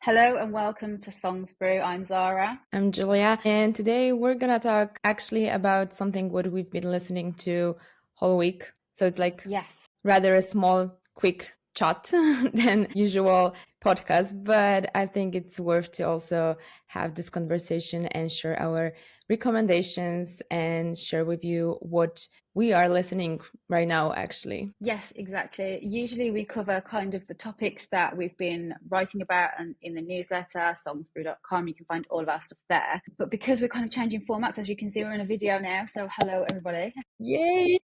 Hello and welcome to SongsBrew. I'm Zara. I'm Julia, and today we're gonna talk actually about something what we've been listening to whole week. So it's like Yes. rather a small, quick chat than usual podcast, but I think it's worth to also have this conversation and share our recommendations and share with you what we are listening right now, actually. Yes, exactly. Usually we cover kind of the topics that we've been writing about and in the newsletter, songsbrew.com. You can find all of our stuff there. But because we're kind of changing formats, as you can see, we're in a video now. So hello, everybody. Yay!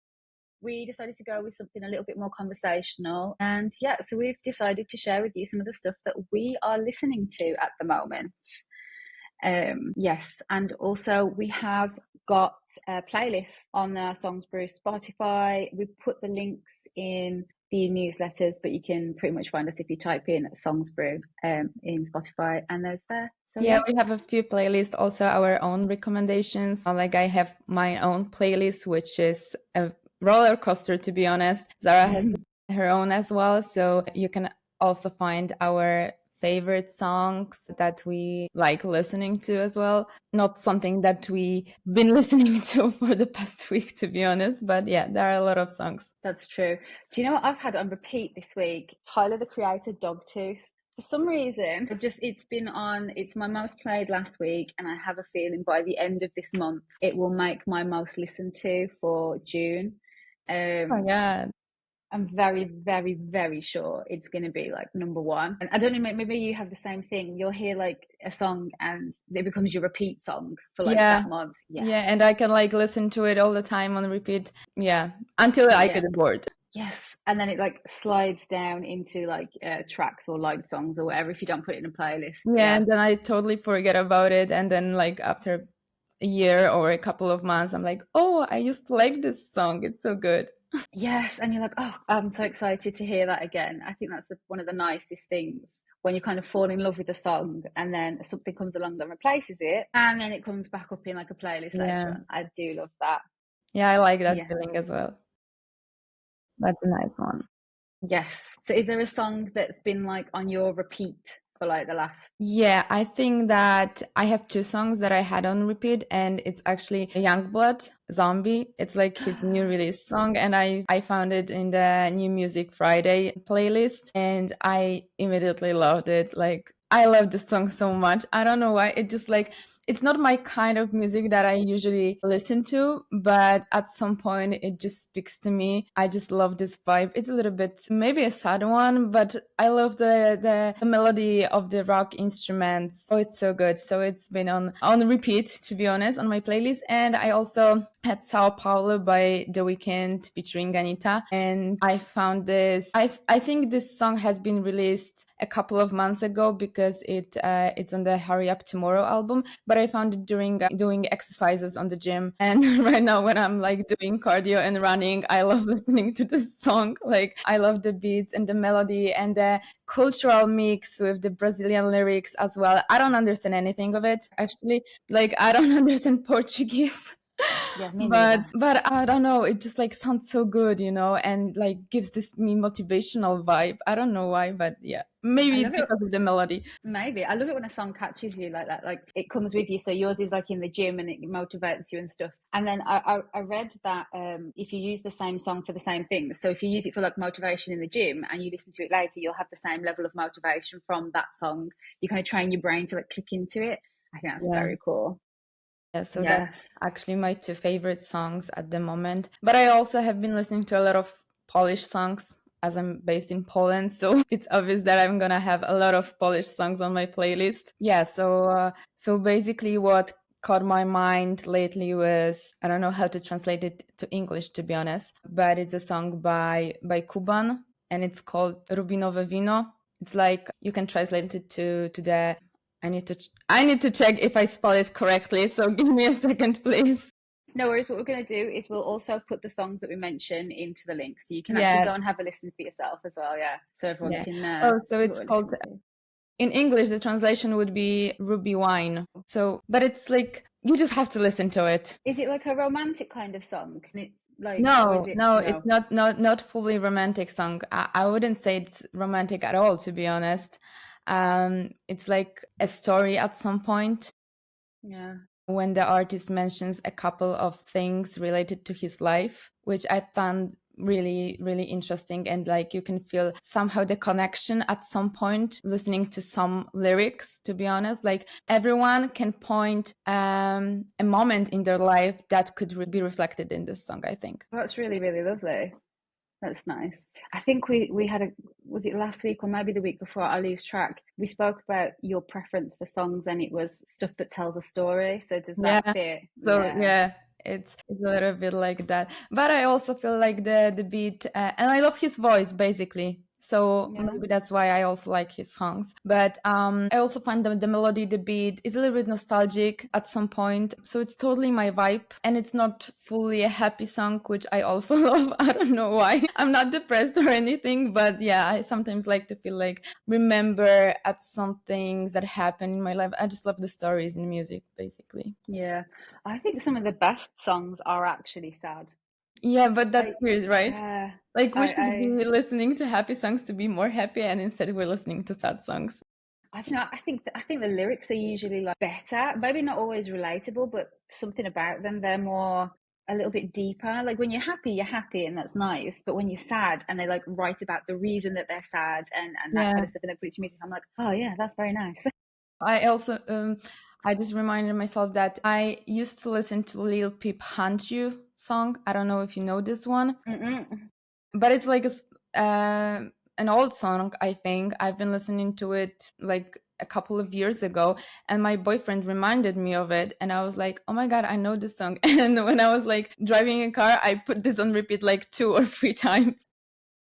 We decided to go with something a little bit more conversational. And yeah, so we've decided to share with you some of the stuff that we are listening to at the moment. Yes, and also we have got a playlist on the SongsBrew Spotify. We put the links in the newsletters, but you can pretty much find us if you type in SongsBrew in Spotify, and there's there. So Yeah, we have a few playlists, also our own recommendations. Like I have my own playlist, which is a roller coaster, to be honest. Zara has her own as well. So you can also find our favorite songs that we like listening to as well. Not something that we been listening to for the past week, to be honest. But yeah, there are a lot of songs. That's true. Do you know what I've had on repeat this week? Tyler the Creator, Dogtooth. For some reason, it's my most played last week, and I have a feeling by the end of this month, it will make my most listened to for June. Oh my God. I'm very, very, very sure it's going to be like number one. And I don't know, maybe you have the same thing. You'll hear like a song and it becomes your repeat song for like Yeah. that month. Yes. Yeah, and I can like listen to it all the time on repeat. Yeah, until I get bored. Yes, and then it like slides down into like tracks or liked songs or whatever if you don't put it in a playlist. Yeah, and then I totally forget about it. And then like after a year or a couple of months, I'm like, oh, I used to like this song. It's so good. Yes, and you're like, oh, I'm so excited to hear that again. I think that's one of the nicest things when you kind of fall in love with a song and then something comes along that replaces it and then it comes back up in like a playlist later Yeah. on. I do love that. Yeah, I like that Yeah. feeling as well. That's a nice one. Yes. So is there a song that's been like on your repeat for like the last? Yeah, I think that I have two songs that I had on repeat, and it's actually Youngblood, Zombie. It's like his new release song, and I found it in the New Music Friday playlist, and I immediately loved it. Like, I love this song so much. I don't know why. It just like, it's not my kind of music that I usually listen to, but at some point it just speaks to me. I just love this vibe. It's a little bit maybe a sad one, but I love the melody of the rock instruments. Oh, it's so good. So it's been on repeat, to be honest, on my playlist. And I also had Sao Paulo by The Weeknd featuring Anita, and I found this. I think this song has been released a couple of months ago because it's on the Hurry Up Tomorrow album, but I found it during doing exercises on the gym. And right now when I'm like doing cardio and running, I love listening to this song. Like, I love the beats and the melody and the cultural mix with the Brazilian lyrics as well. I don't understand anything of it, actually. Like, I don't understand Portuguese. Yeah, me but neither. but I don't know, it just like sounds so good, and like gives this me motivational vibe. I don't know why, but yeah, I maybe it's love it. because of the melody. Maybe. I love it when a song catches you like that. Like it comes with you. So yours is like in the gym and it motivates you and stuff. And then I read that if you use the same song for the same things, so if you use it for like motivation in the gym and you listen to it later, you'll have the same level of motivation from that song. You kind of train your brain to like click into it. I think that's Yeah. very cool. Yeah, so that's Yes. actually my two favorite songs at the moment. But I also have been listening to a lot of Polish songs as I'm based in Poland. So it's obvious that I'm gonna have a lot of Polish songs on my playlist. Yeah, so basically what caught my mind lately was, I don't know how to translate it to English, to be honest, but it's a song by Kuban, and it's called Rubinowe Wino. It's like, you can translate it to the, I need to check if I spell it correctly. So give me a second, please. No worries. What we're going to do is we'll also put the songs that we mention into the link, so you can actually Yeah, go and have a listen for yourself as well. Yeah, so everyone yeah. can Oh, so see it's what we're called, listening to. in English, the translation would be Ruby Wine. So, but it's like, you just have to listen to it. Is it like a romantic kind of song? Can it like, or is No, it no, it's no? not fully romantic song. I wouldn't say it's romantic at all, to be honest. It's like a story at some point Yeah. when the artist mentions a couple of things related to his life, which I found really, really interesting. And like you can feel somehow the connection at some point listening to some lyrics, to be honest. Like everyone can point a moment in their life that could be reflected in this song, I think. That's really, really lovely. That's nice. I think we had was it last week or maybe the week before, I lose track. We spoke about your preference for songs and it was stuff that tells a story. So does that Yeah. fit? So Yeah. yeah, it's a little bit like that. But I also feel like the beat, and I love his voice basically. So Yeah. maybe that's why I also like his songs. But I also find the melody, the beat is a little bit nostalgic at some point. So it's totally my vibe. And it's not fully a happy song, which I also love. I don't know why. I'm not depressed or anything. But yeah, I sometimes like to feel like remember at some things that happen in my life. I just love the stories in music, basically. Yeah. I think some of the best songs are actually sad. Yeah, but that's Like, weird, right? yeah. Like we should I be listening to happy songs to be more happy, and instead we're listening to sad songs. I don't know. I think the lyrics are usually like better, maybe not always relatable, but something about them, they're more a little bit deeper. Like when you're happy, and that's nice. But when you're sad, and they like write about the reason that they're sad and that kind Yeah, of stuff, and they put it to music, I'm like, oh yeah, that's very nice. I also I just reminded myself that I used to listen to Lil Peep "Hunt You" song. I don't know if you know this one, Mm-mm. but it's like an old song. I think I've been listening to it like a couple of years ago, and my boyfriend reminded me of it, and I was like, oh my god, I know this song. And when I was like driving a car, I put this on repeat like 2 or 3 times.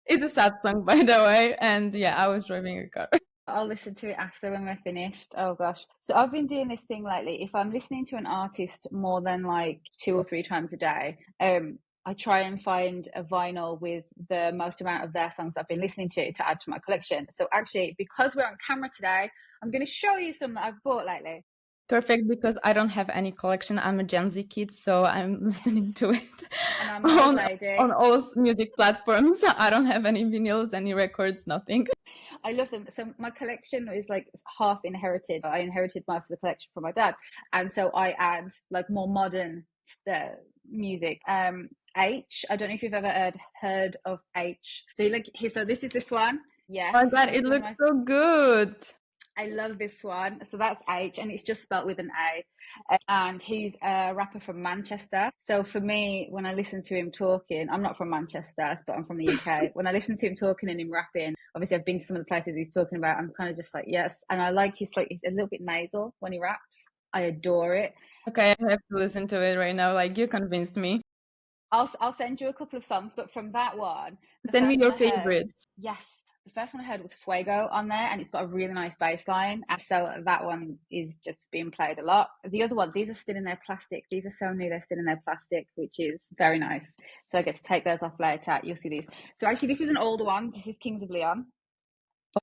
It's a sad song, by the way, and yeah, I was driving a car. I'll listen to it after when we're finished. Oh gosh. So I've been doing this thing lately. If I'm listening to an artist more than like 2 or 3 times a day, I try and find a vinyl with the most amount of their songs I've been listening to add to my collection. So actually, because we're on camera today, I'm going to show you some that I've bought lately. Perfect, because I don't have any collection. I'm a Gen Z kid, so I'm listening to it And I'm an old on lady. all music platforms. I don't have any vinyls, any records, nothing. I love them. So my collection is like half inherited. I inherited most of the collection from my dad, and so I add like more modern music. H. I don't know if you've ever heard of H. So you like here. So this one. Yes, Oh my god, this it is one of looks my. so good. I love this one. So that's H, and it's just spelt with an A. And he's a rapper from Manchester. So for me, when I listen to him talking, I'm not from Manchester, but I'm from the UK. When I listen to him talking and him rapping, obviously I've been to some of the places he's talking about. I'm kind of just like, yes. And I like he's a little bit nasal when he raps. I adore it. Okay, I have to listen to it right now. Like you convinced me. I'll send you a couple of songs, but from that one, the Send me first one your I heard, favorites. yes, the first one I heard was Fuego on there, and it's got a really nice bass line. And so that one is just being played a lot. The other one, these are still in their plastic. These are so new, they're still in their plastic, which is very nice. So I get to take those off later. You'll see these. So actually, this is an older one. This is Kings of Leon.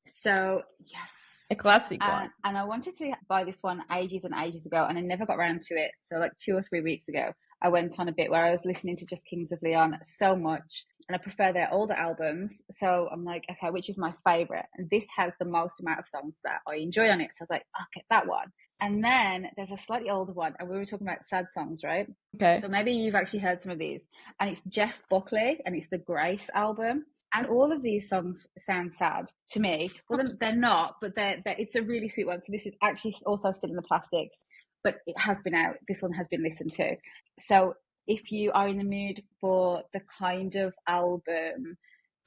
So yes. A classic one. And I wanted to buy this one ages and ages ago, and I never got around to it. So like 2 or 3 weeks ago, I went on a bit where I was listening to just Kings of Leon so much, and I prefer their older albums. So I'm like, okay, which is my favorite? And this has the most amount of songs that I enjoy on it. So I was like, okay, that one. And then there's a slightly older one, and we were talking about sad songs, right? Okay. So maybe you've actually heard some of these, and it's Jeff Buckley, and it's the Grace album. And all of these songs sound sad to me. Well, they're not, but it's a really sweet one. So this is actually also still in the plastics, but it has been out. This one has been listened to. So if you are in the mood for the kind of album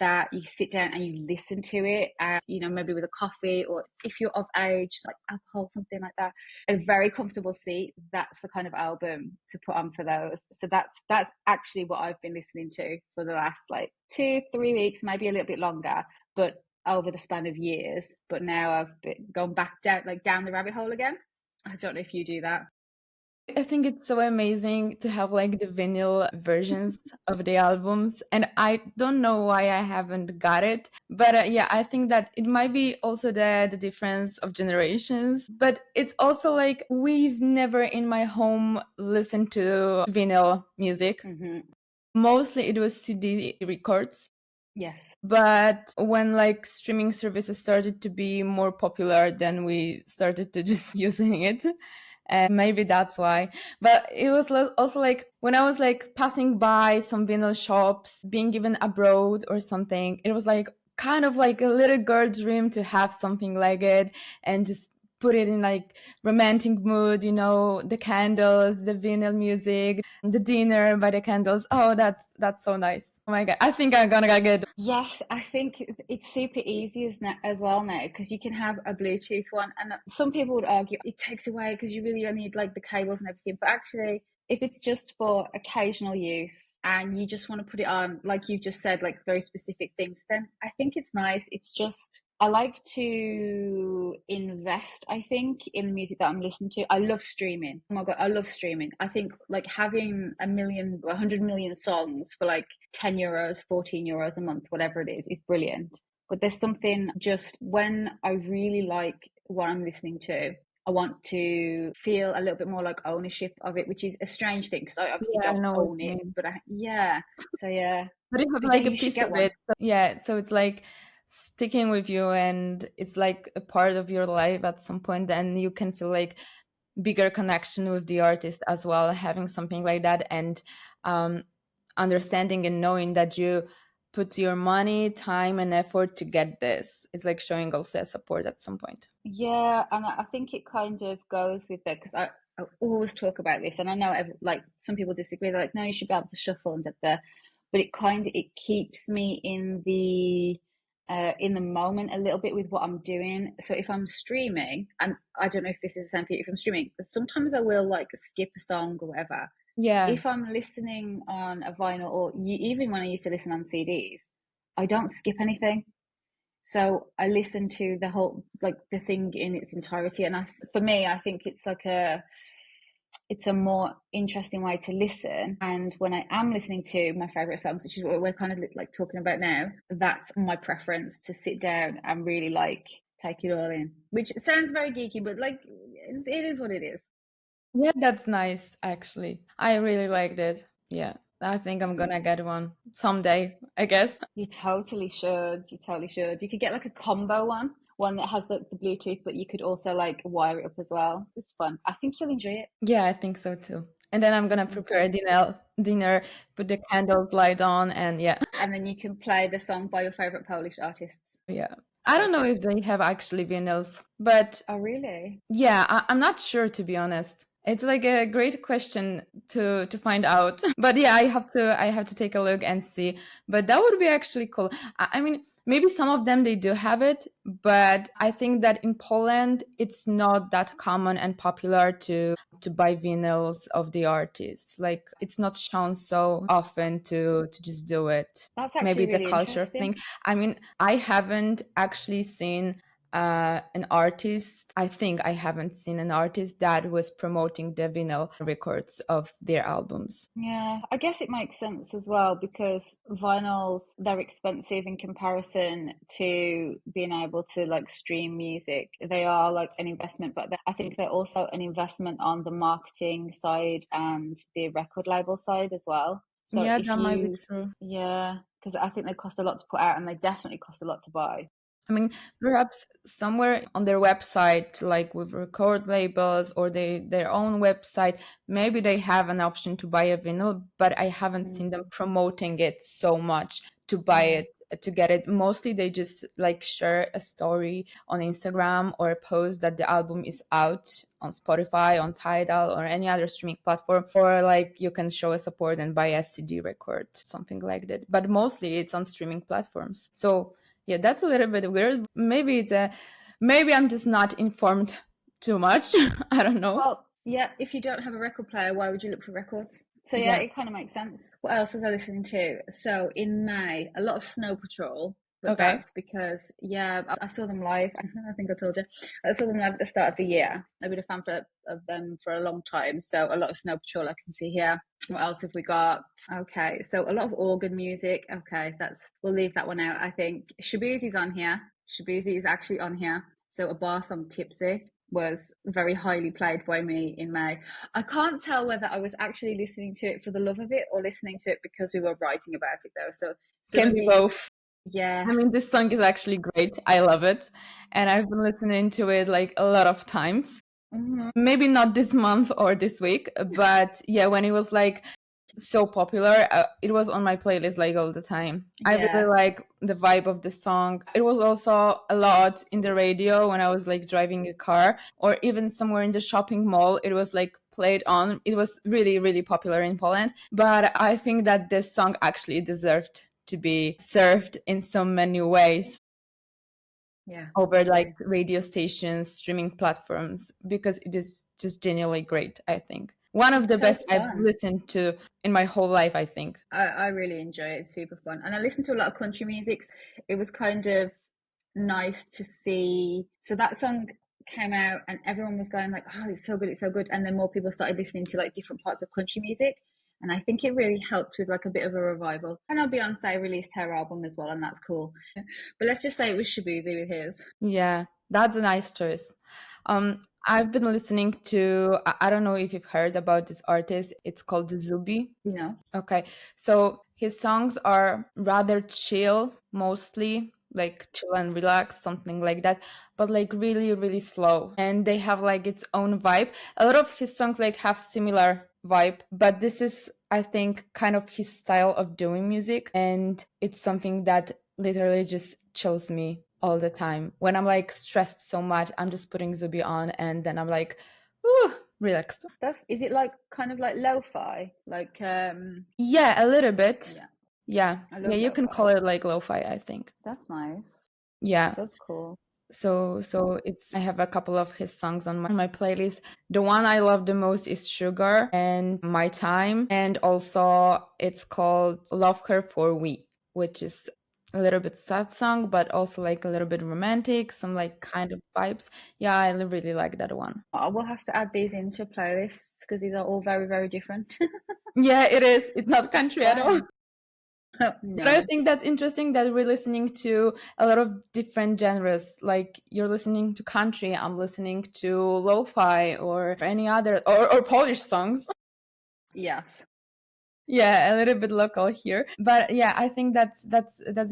that you sit down and you listen to it, and maybe with a coffee, or if you're of age, like alcohol, something like that, a very comfortable seat, that's the kind of album to put on for those. So that's actually what I've been listening to for the last like 2-3 weeks, maybe a little bit longer, but over the span of years. But now I've gone back down the rabbit hole again. I don't know if you do that. I think it's so amazing to have like the vinyl versions of the albums, and I don't know why I haven't got it, but yeah, I think that it might be also the difference of generations, but it's also like we've never in my home listened to vinyl music. Mm-hmm. Mostly it was CD records. Yes. But when like streaming services started to be more popular, then we started to just using it. And maybe that's why. But it was also like when I was like passing by some vinyl shops, being given abroad or something, it was like kind of like a little girl dream to have something like it and just put it in like romantic mood, you know, the candles, the vinyl music, the dinner by the candles. Oh, that's so nice. Oh my god, I think I'm gonna get. Yes, I think it's super easy as well now because you can have a Bluetooth one, and some people would argue it takes away because you really only need like the cables and everything. But actually, if it's just for occasional use and you just want to put it on, like you've just said, like very specific things, then I think it's nice. It's just I like to invest, I think, in the music that I'm listening to. I love streaming. Oh my God, I love streaming. I think like having 100 million songs for like €10, €14 a month, whatever it is brilliant. But there's something just when I really like what I'm listening to, I want to feel a little bit more like ownership of it, which is a strange thing because I obviously Yeah, I don't know what own you it. mean. But yeah, so yeah. But you have But yeah, like a you should piece get of one. it. So, yeah, so it's like sticking with you and it's like a part of your life at some point, and you can feel like bigger connection with the artist as well, having something like that, and um, understanding and knowing that you put your money, time, and effort to get this. It's like showing also support at some point. Yeah, and I think it kind of goes with that because I always talk about this, and I know like some people disagree. They're like, no, you should be able to shuffle and da. But it keeps me in the moment a little bit with what I'm doing. So if I'm streaming, and I don't know if this is the same for you, if I'm streaming, sometimes I will like skip a song or whatever. Yeah. If I'm listening on a vinyl or even when I used to listen on CDs, I don't skip anything. So I listen to the whole, like the thing in its entirety. And for me, I think it's a more interesting way to listen. And when I am listening to my favorite songs, which is what we're kind of like talking about now, that's my preference to sit down and really like take it all in, which sounds very geeky, but like it is what it is. Yeah, that's nice, actually. I really liked it. Yeah, I think I'm gonna get one someday, I guess. You totally should. You totally should. You could get like a combo one that has the Bluetooth, but you could also like wire it up as well. It's fun. I think you'll enjoy it. Yeah, I think so too. And then I'm gonna prepare Okay. dinner, put the candles light on, and yeah. And then you can play the song by your favorite Polish artists. Yeah. I don't know Perfect. if they have actually vinyls, but Oh, really? yeah, I'm not sure, to be honest. It's like a great question to find out. But yeah, I have to take a look and see. But that would be actually cool. I mean, maybe some of them they do have it, but I think that in Poland it's not that common and popular to buy vinyls of the artists. Like it's not shown so often to just do it. That's Maybe actually it's a really culture interesting. thing. I mean, I haven't actually seen an artist. I think I haven't seen an artist that was promoting the vinyl records of their albums. Yeah, I guess it makes sense as well because vinyls, they're expensive in comparison to being able to like stream music. They are like an investment, but I think they're also an investment on the marketing side and the record label side as well. So Yeah, if that might be you, true. yeah, because I think they cost a lot to put out and they definitely cost a lot to buy. I mean, perhaps somewhere on their website, like with record labels or their own website, maybe they have an option to buy a vinyl, but I haven't seen them Mm, promoting it so much to buy yeah. it, to get it. Mostly they just like share a story on Instagram or a post that the album is out on Spotify, on Tidal, or any other streaming platform, or like you can show a support and buy a CD record, something like that. But mostly it's on streaming platforms. So yeah, that's a little bit weird. Maybe I'm just not informed too much. I don't know. Well, yeah, if you don't have a record player, why would you look for records? So yeah, Yeah. it kind of makes sense. What else was I listening to? So in May, a lot of Snow Patrol, but Okay. that's because yeah, I saw them live. I think I told you. I saw them live at the start of the year. I've been a fan of them for a long time. So a lot of Snow Patrol I can see here. What else have we got? Okay, so a lot of organ music. Okay, we'll leave that one out. I think Shabuzi's on here. Shabuzi is actually on here. So a bar song Tipsy was very highly played by me in May. I can't tell whether I was actually listening to it for the love of it or listening to it because we were writing about it though. So some Can of be these, both. I Yes. mean, this song is actually great. I love it. And I've been listening to it like a lot of times. Hmm. Maybe not this month or this week, but yeah, when it was like so popular, it was on my playlist like all the time. I really Yeah. like the vibe of the song. It was also a lot in the radio when I was like driving a car or even somewhere in the shopping mall. It was like played on. It was really, really popular in Poland. But I think that this song actually deserved to be served in so many ways Yeah, I over like agree. radio stations, streaming platforms, because it is just genuinely great, I think. One of It's the so best I've fun. listened to in my whole life, I think. I really enjoy it. It's super fun. And I listen to a lot of country music. It was kind of nice to see. So that song came out and everyone was going like, oh, it's so good, it's so good. And then more people started listening to like different parts of country music. And I think it really helped with like a bit of a revival. I know Beyonce released her album as well, and that's cool. But let's just say it was Shabuzi with his, Yeah, that's a nice choice. I've been listening to, I don't know if you've heard about this artist. It's called Zubi. you know. Okay. So his songs are rather chill, mostly like chill and relax, something like that, but like really, really slow. And they have like its own vibe. A lot of his songs like have similar vibe, but this is, I think, kind of his style of doing music. And it's something that literally just chills me all the time. When I'm like stressed so much, I'm just putting Zubi on and then I'm like, ooh, relaxed. That's is it like kind of like lo-fi? Like Yeah, a little bit. yeah, Yeah. I Yeah, love you can lo-fi. call it like lo-fi, I think. That's nice. Yeah. That's cool. So it's I have a couple of his songs on my playlist. The one I love the most is Sugar and My Time. And also it's called Love Her for We, which is a little bit sad song, but also like a little bit romantic, some like kind of vibes. Yeah, I really like that one. I will have to add these into a playlist because these are all very, very different. Yeah, it is. It's not It's country at all. fun. But I No. think that's interesting that we're listening to a lot of different genres. Like you're listening to country, I'm listening to lo-fi or any other or Polish songs. Yes. Yeah, a little bit local here. But yeah, I think that's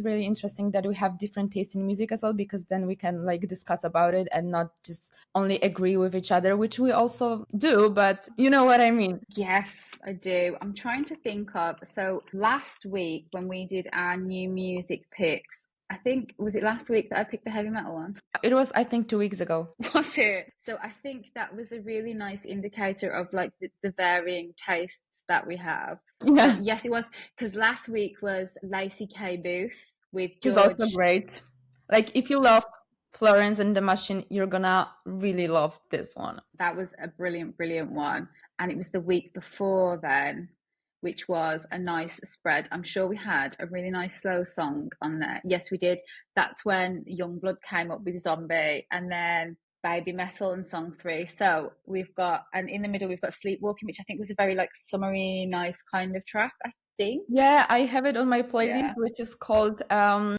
really interesting that we have different taste in music as well, because then we can like discuss about it and not just only agree with each other, which we also do, but you know what I mean. Yes, I do. I'm trying to think of. So last week when we did our new music picks, I think was it last week that I picked the heavy metal one? It was I think 2 weeks ago. Was it? So I think that was a really nice indicator of like the varying tastes that we have. So Yeah, yes, it was because last week was Lacey K. Booth with which is also George. great. Like if you love Florence and the Machine, you're gonna really love this one. That was a brilliant, brilliant one. And it was the week before then, which was a nice spread. I'm sure we had a really nice slow song on there. Yes, we did. That's when Youngblood came up with Zombie and then Baby Metal and Song 3. So we've got, and in the middle, we've got Sleepwalking, which I think was a very like summery, nice kind of track, I think. Yeah, I have it on my playlist, Yeah. which is called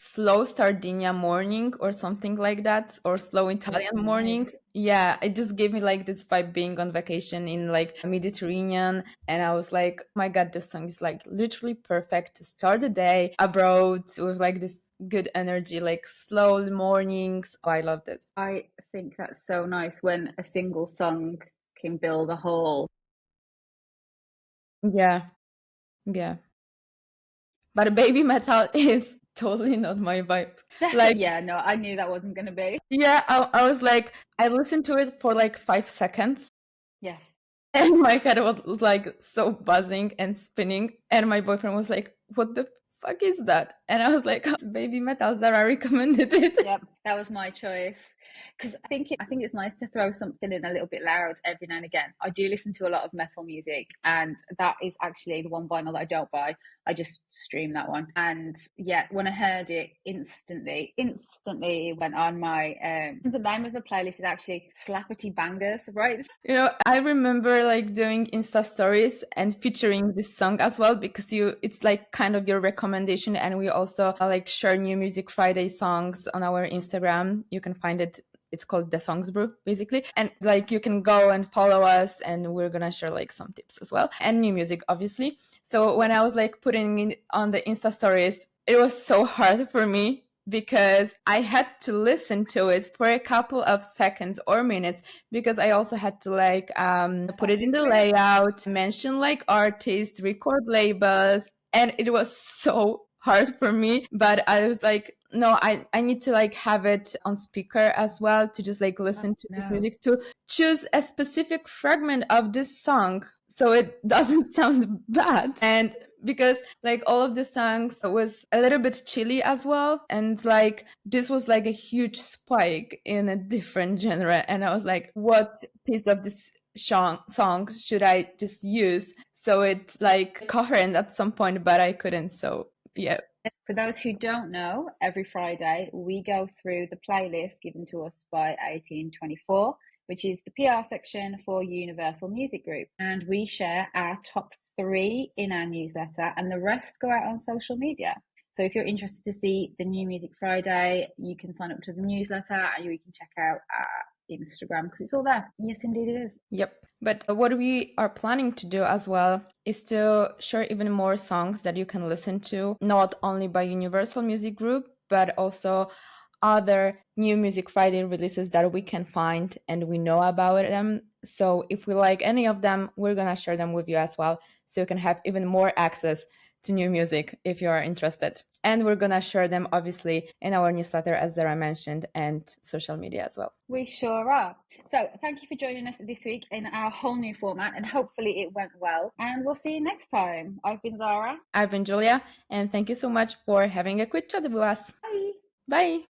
Slow Sardinia Morning or something like that, or Slow Oh, Italian Morning. nice. Yeah, it just gave me like this vibe being on vacation in like Mediterranean. And I was like, oh my God, this song is like literally perfect to start the day abroad with like this good energy, like slow mornings. Oh, I loved it. I think that's so nice when a single song can build a whole. Yeah, yeah. But baby metal is totally not my vibe. Like, Yeah, no, I knew that wasn't going to be. yeah, I was like, I listened to it for like 5 seconds Yes. and my head was like so buzzing and spinning. And my boyfriend was like, what the fuck is that? And I was like, oh, it's baby metal. Zara recommended it. Yep, that was my choice because I think it's nice to throw something in a little bit loud every now and again. I do listen to a lot of metal music, and that is actually the one vinyl that I don't buy. I just stream that one, and yeah, when I heard it, instantly it went on my. The name of the playlist is actually Slappity Bangers, right? You know, I remember like doing Insta stories and featuring this song as well because it's like kind of your recommendation. And we also like share new Music Friday songs on our Instagram. You can find it. It's called the SongsBrew, basically. And like you can go and follow us and we're gonna share like some tips as well and new music, obviously. So when I was like putting it on the Insta stories, it was so hard for me because I had to listen to it for a couple of seconds or minutes, because I also had to like put it in the layout, mention like artists, record labels, and it was so hard for me. But I was like, no, I need to like have it on speaker as well, to just like listen to this music, to choose a specific fragment of this song so it doesn't sound bad. And because like all of the songs was a little bit chilly as well, and like this was like a huge spike in a different genre, and I was like, what piece of this song should I just use so it's like coherent at some point, but I couldn't. So yeah. For those who don't know, every Friday we go through the playlist given to us by 1824, which is the PR section for Universal Music Group. And we share our top 3 in our newsletter, and the rest go out on social media. So if you're interested to see the new Music Friday, you can sign up to the newsletter, and you can check out our Instagram because it's all there. Yes, indeed it is. Yep. But what we are planning to do as well is to share even more songs that you can listen to, not only by Universal Music Group, but also other new Music Friday releases that we can find and we know about them. So if we like any of them, we're going to share them with you as well, so you can have even more access to new music if you are interested. And we're going to share them obviously in our newsletter, as Zara mentioned, and social media as well. We sure are. So thank you for joining us this week in our whole new format, and hopefully it went well. And we'll see you next time. I've been Zara. I've been Julia, and thank you so much for having a quick chat with us. Bye. Bye.